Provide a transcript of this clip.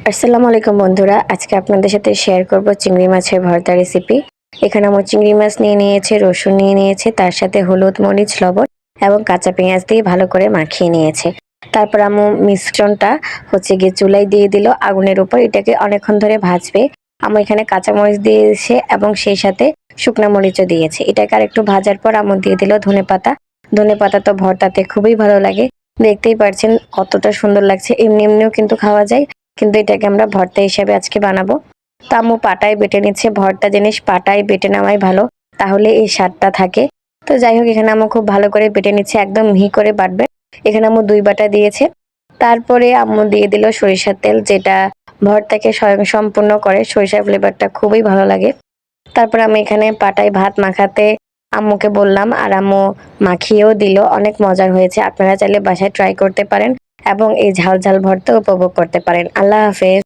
আসসালামু আলাইকুম বন্ধুরা, আজকে আপনাদের সাথে শেয়ার করব চিংড়ি মাছের ভর্তা রেসিপি। এখানে আমি চিংড়ি মাছ নিয়ে নিয়েছি, রসুন নিয়ে নিয়েছি, তার সাথে হলুদ, মরিচ, লবণ এবং কাঁচা পেঁয়াজ দিয়ে ভালো করে মাখিয়ে নিয়েছে। তারপর আম্মু মিশ্রণটা গিয়ে চুলায় দিয়ে দিল আগুনের উপর, এটাকে অনেকক্ষণ ধরে ভাজবে। আম্মু এখানে কাঁচা মরিচ দিয়েছে এবং সেই সাথে শুকনা মরিচও দিয়েছে। এটাকে আর একটু ভাজার পর আম্মু দিয়ে দিল ধনেপাতা। ধনেপাতা তো ভর্তাতে খুবই ভালো লাগে, দেখতেই পারছেন কতটা সুন্দর লাগছে। এমনি এমনিও কিন্তু খাওয়া যায়, কিন্তু এটাকে আমরা ভর্তা হিসেবে আজকে বানাবো। তো আম্মু পাটায় বেটে নিচ্ছে, ভর্তা জিনিস পাটায় বেটে নেওয়াই ভালো, তাহলে এই স্বাদটা থাকে। তো যাই হোক, এখানে আম্মু খুব ভালো করে বেটে নিচ্ছে, একদম মিহি করে বাটবে। এখানে আম্মু 2 বাটা দিয়েছে। তারপরে আম্মু দিয়ে দিল সরিষার তেল, যেটা ভর্তাকে স্বয়ং সম্পূর্ণ করে। সরিষার ফ্লেভারটা খুবই ভালো লাগে। তারপর আমি এখানে পাটায় ভাত মাখাতে আম্মুকে বললাম, আর আম্মু মাখিয়েও দিল। অনেক মজার হয়েছে, আপনারা চাইলে বাসায় ট্রাই করতে পারেন এবং এই ঝাল ঝাল ভর্তা উপভোগ করতে পারেন। আল্লাহ হাফেজ।